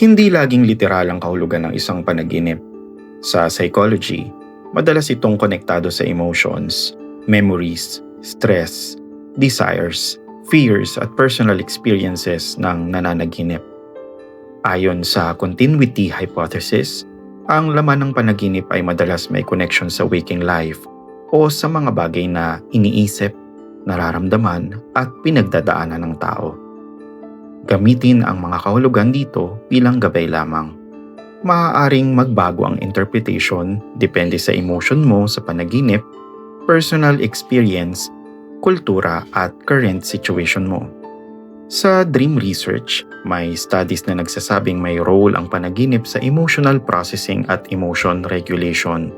Hindi laging literal ang kahulugan ng isang panaginip. Sa psychology, madalas itong konektado sa emotions, memories, stress, desires, fears at personal experiences ng nananaginip. Ayon sa continuity hypothesis, ang laman ng panaginip ay madalas may connection sa waking life o sa mga bagay na iniisip, nararamdaman at pinagdadaanan ng tao. Gamitin ang mga kahulugan dito bilang gabay lamang. Maaaring magbago ang interpretation depende sa emotion mo sa panaginip, personal experience, kultura at current situation mo. Sa dream research, may studies na nagsasabing may role ang panaginip sa emotional processing at emotion regulation.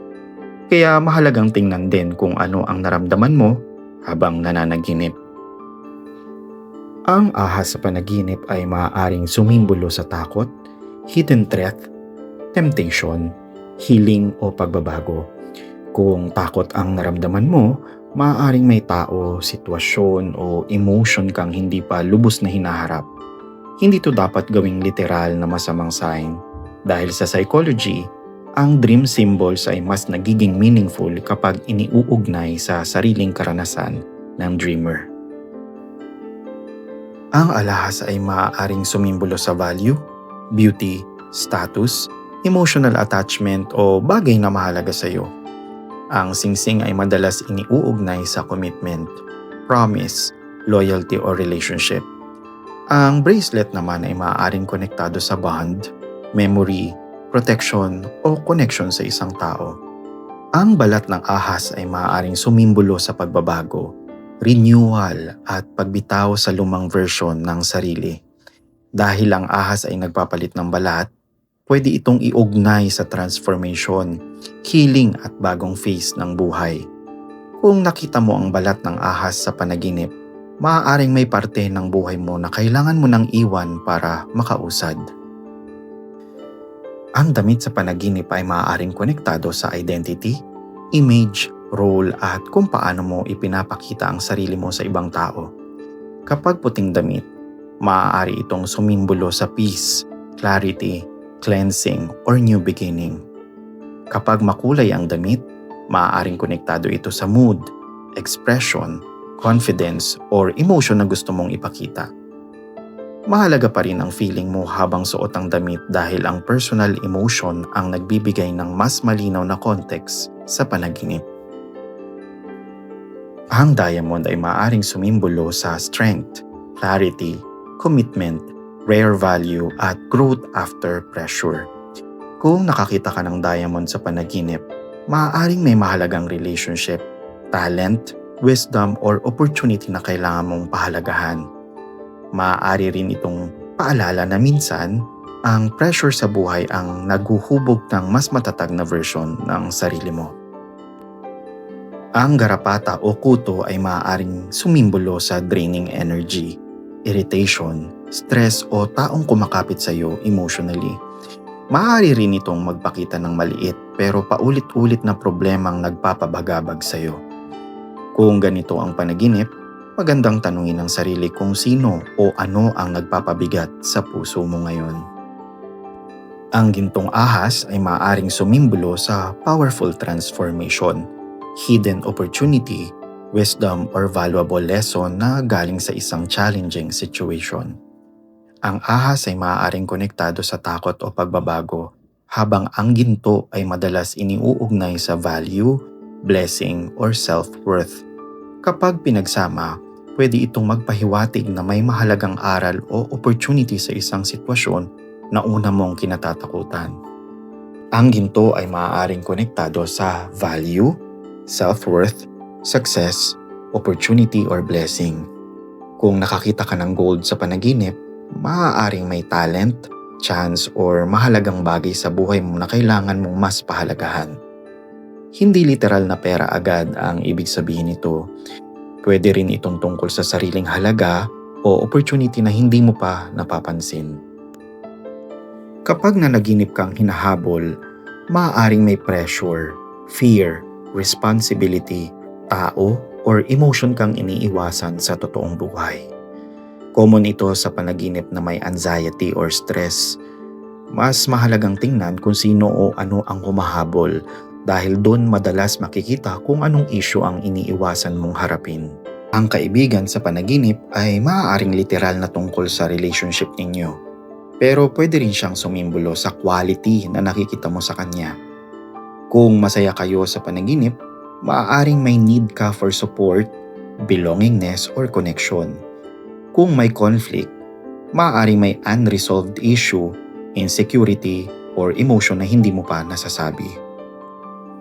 Kaya mahalagang tingnan din kung ano ang naramdaman mo habang nananaginip. Ang ahas sa panaginip ay maaaring sumimbolo sa takot, hidden threat, temptation, healing o pagbabago. Kung takot ang naramdaman mo, maaaring may tao, sitwasyon o emotion kang hindi pa lubos na hinaharap. Hindi to dapat gawing literal na masamang sign. Dahil sa psychology, ang dream symbols ay mas nagiging meaningful kapag iniuugnay sa sariling karanasan ng dreamer. Ang alahas ay maaaring sumimbolo sa value, beauty, status, emotional attachment o bagay na mahalaga sa iyo. Ang singsing ay madalas iniuugnay sa commitment, promise, loyalty o relationship. Ang bracelet naman ay maaaring konektado sa bond, memory, protection o connection sa isang tao. Ang balat ng ahas ay maaaring sumimbolo sa pagbabago, renewal at pagbitaw sa lumang version ng sarili. Dahil ang ahas ay nagpapalit ng balat, pwede itong iugnay sa transformation, healing at bagong phase ng buhay. Kung nakita mo ang balat ng ahas sa panaginip, maaaring may parte ng buhay mo na kailangan mo nang iwan para makausad. Ang damit sa panaginip ay maaaring konektado sa identity, image, role at kung paano mo ipinapakita ang sarili mo sa ibang tao. Kapag puting damit, maaari itong sumimbolo sa peace, clarity, cleansing, or new beginning. Kapag makulay ang damit, maaaring konektado ito sa mood, expression, confidence, or emotion na gusto mong ipakita. Mahalaga pa rin ang feeling mo habang suot ang damit dahil ang personal emotion ang nagbibigay ng mas malinaw na context sa panaginip. Ang diamond ay maaaring sumimbolo sa strength, clarity, commitment, rare value at growth after pressure. Kung nakakita ka ng diamond sa panaginip, maaaring may mahalagang relationship, talent, wisdom or opportunity na kailangan mong pahalagahan. Maaari rin itong paalala na minsan, ang pressure sa buhay ang naghuhubog ng mas matatag na version ng sarili mo. Ang garapata o kuto ay maaaring sumimbolo sa draining energy, irritation, stress o taong kumakapit sa iyo emotionally. Maaari rin itong magpakita ng maliit pero paulit-ulit na problemang nagpapabagabag sa iyo. Kung ganito ang panaginip, magandang tanungin ang sarili kung sino o ano ang nagpapabigat sa puso mo ngayon. Ang gintong ahas ay maaaring sumimbolo sa powerful transformation, hidden opportunity, wisdom or valuable lesson na galing sa isang challenging situation. Ang ahas ay maaaring konektado sa takot o pagbabago, habang ang ginto ay madalas iniuugnay sa value, blessing or self-worth. Kapag pinagsama, pwede itong magpahiwatig na may mahalagang aral o opportunity sa isang sitwasyon na una mong kinatatakutan. Ang ginto ay maaaring konektado sa value, self-worth, success, opportunity or blessing. Kung nakakita ka ng gold sa panaginip, maaaring may talent, chance or mahalagang bagay sa buhay mo na kailangan mong mas pahalagahan. Hindi literal na pera agad ang ibig sabihin nito. Pwede rin itong tungkol sa sariling halaga o opportunity na hindi mo pa napapansin. Kapag nanaginip kang hinahabol, maaaring may pressure, fear, responsibility, tao, or emotion kang iniiwasan sa totoong buhay. Common ito sa panaginip na may anxiety or stress. mas mahalagang tingnan kung sino o ano ang humahabol dahil doon madalas makikita kung anong issue ang iniiwasan mong harapin. Ang kaibigan sa panaginip ay maaaring literal na tungkol sa relationship ninyo, pero pwede rin siyang sumimbolo sa quality na nakikita mo sa kanya. Kung masaya kayo sa panaginip, maaaring may need ka for support, belongingness, or connection. Kung may conflict, maaaring may unresolved issue, insecurity, or emotion na hindi mo pa nasasabi.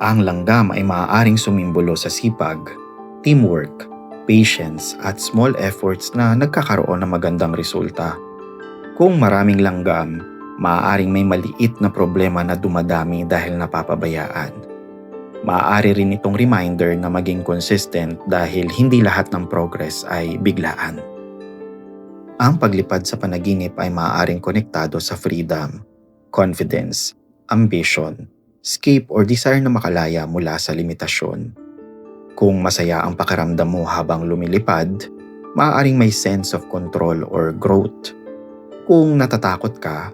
Ang langgam ay maaaring sumimbolo sa sipag, teamwork, patience, at small efforts na nagkakaroon ng magandang resulta. Kung maraming langgam, maaaring may maliit na problema na dumadami dahil napapabayaan. Maaari rin itong reminder na maging consistent dahil hindi lahat ng progress ay biglaan. Ang paglipad sa panaginip ay maaaring konektado sa freedom, confidence, ambition, escape or desire na makalaya mula sa limitasyon. Kung masaya ang pakiramdam mo habang lumilipad, maaaring may sense of control or growth. Kung natatakot ka,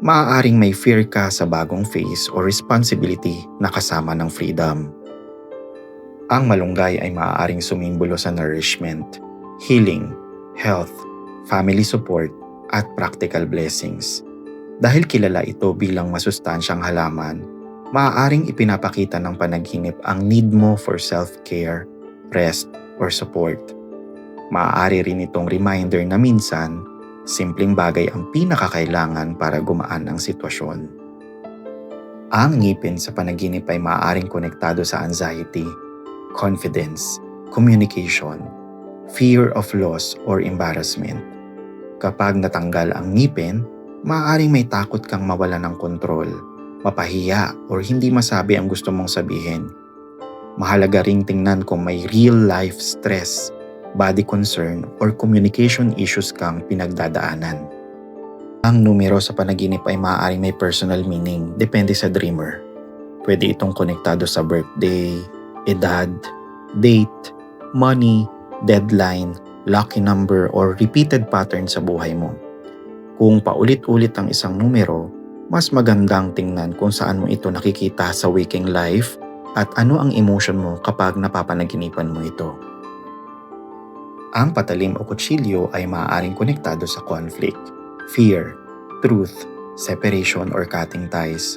maaaring may fear ka sa bagong phase or responsibility na kasama ng freedom. Ang malunggay ay maaaring sumimbolo sa nourishment, healing, health, family support, at practical blessings. Dahil kilala ito bilang masustansyang halaman, maaaring ipinapakita ng panaginip ang need mo for self-care, rest, or support. Maaari rin itong reminder na minsan, simpleng bagay ang pinakakailangan para gumaan ang sitwasyon. Ang ngipin sa panaginip ay maaaring konektado sa anxiety, confidence, communication, fear of loss, or embarrassment. Kapag natanggal ang ngipin, maaaring may takot kang mawala ng kontrol, mapahiya, or hindi masabi ang gusto mong sabihin. Mahalaga ring tingnan kung may real-life stress, body concern, or communication issues kang pinagdadaanan. Ang numero sa panaginip ay maaaring may personal meaning, depende sa dreamer. Pwede itong konektado sa birthday, edad, date, money, deadline, lucky number, or repeated pattern sa buhay mo. Kung paulit-ulit ang isang numero, mas magandang tingnan kung saan mo ito nakikita sa waking life at ano ang emotion mo kapag napapanaginipan mo ito. Ang patalim o kutsilyo ay maaaring konektado sa conflict, fear, truth, separation, or cutting ties.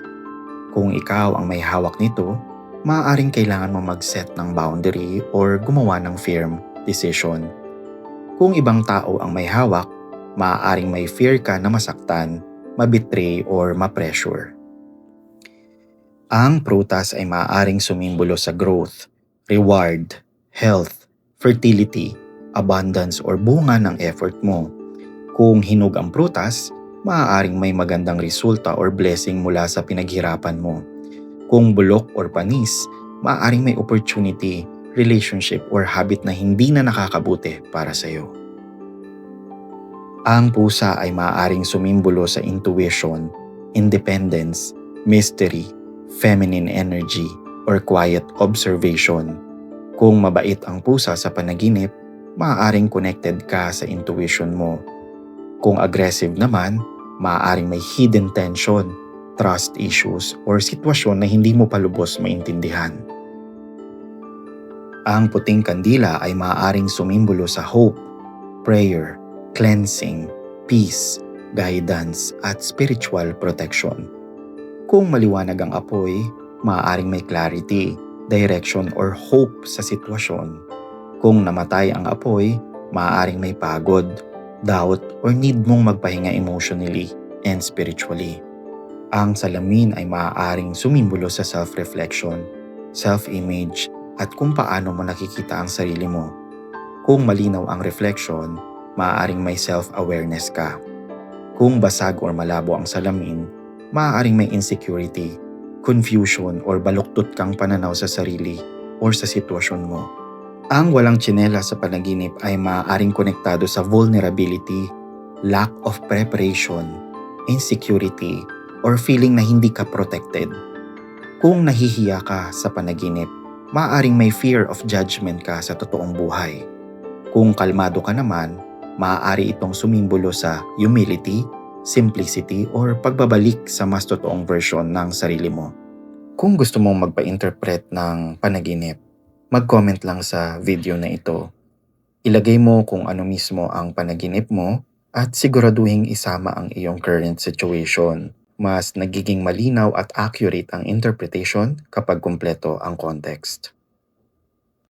Kung ikaw ang may hawak nito, maaaring kailangan mo mag-set ng boundary or gumawa ng firm decision. Kung ibang tao ang may hawak, maaaring may fear ka na masaktan, mabitray, or ma-pressure. Ang prutas ay maaaring sumimbolo sa growth, reward, health, fertility, abundance, or bunga ng effort mo. Kung hinog ang prutas, maaaring may magandang resulta or blessing mula sa pinaghirapan mo. Kung bulok or panis, maaaring may opportunity, relationship, or habit na hindi na nakakabuti para sa iyo. Ang pusa ay maaaring sumimbolo sa intuition, independence, mystery, feminine energy, or quiet observation. Kung mabait ang pusa sa panaginip, maaaring connected ka sa intuition mo. Kung aggressive naman, maaaring may hidden tension, trust issues, or sitwasyon na hindi mo palubos maintindihan. Ang puting kandila ay maaaring sumimbolo sa hope, prayer, cleansing, peace, guidance, at spiritual protection. Kung maliwanag ang apoy, maaaring may clarity, direction, or hope sa sitwasyon. Kung namatay ang apoy, maaaring may pagod, doubt, or need mong magpahinga emotionally and spiritually. Ang salamin ay maaaring sumimbolo sa self-reflection, self-image, at kung paano mo nakikita ang sarili mo. Kung malinaw ang reflection, maaaring may self-awareness ka. Kung basag or malabo ang salamin, maaaring may insecurity, confusion, or baluktot kang pananaw sa sarili or sa sitwasyon mo. Ang walang tsinela sa panaginip ay maaaring konektado sa vulnerability, lack of preparation, insecurity, or feeling na hindi ka protected. Kung nahihiya ka sa panaginip, maaaring may fear of judgment ka sa totoong buhay. Kung kalmado ka naman, maaari itong sumimbolo sa humility, simplicity, or pagbabalik sa mas totoong version ng sarili mo. Kung gusto mong magpa-interpret ng panaginip, mag-comment lang sa video na ito. Ilagay mo kung ano mismo ang panaginip mo at siguraduhing isama ang iyong current situation. Mas nagiging malinaw at accurate ang interpretation kapag kumpleto ang context.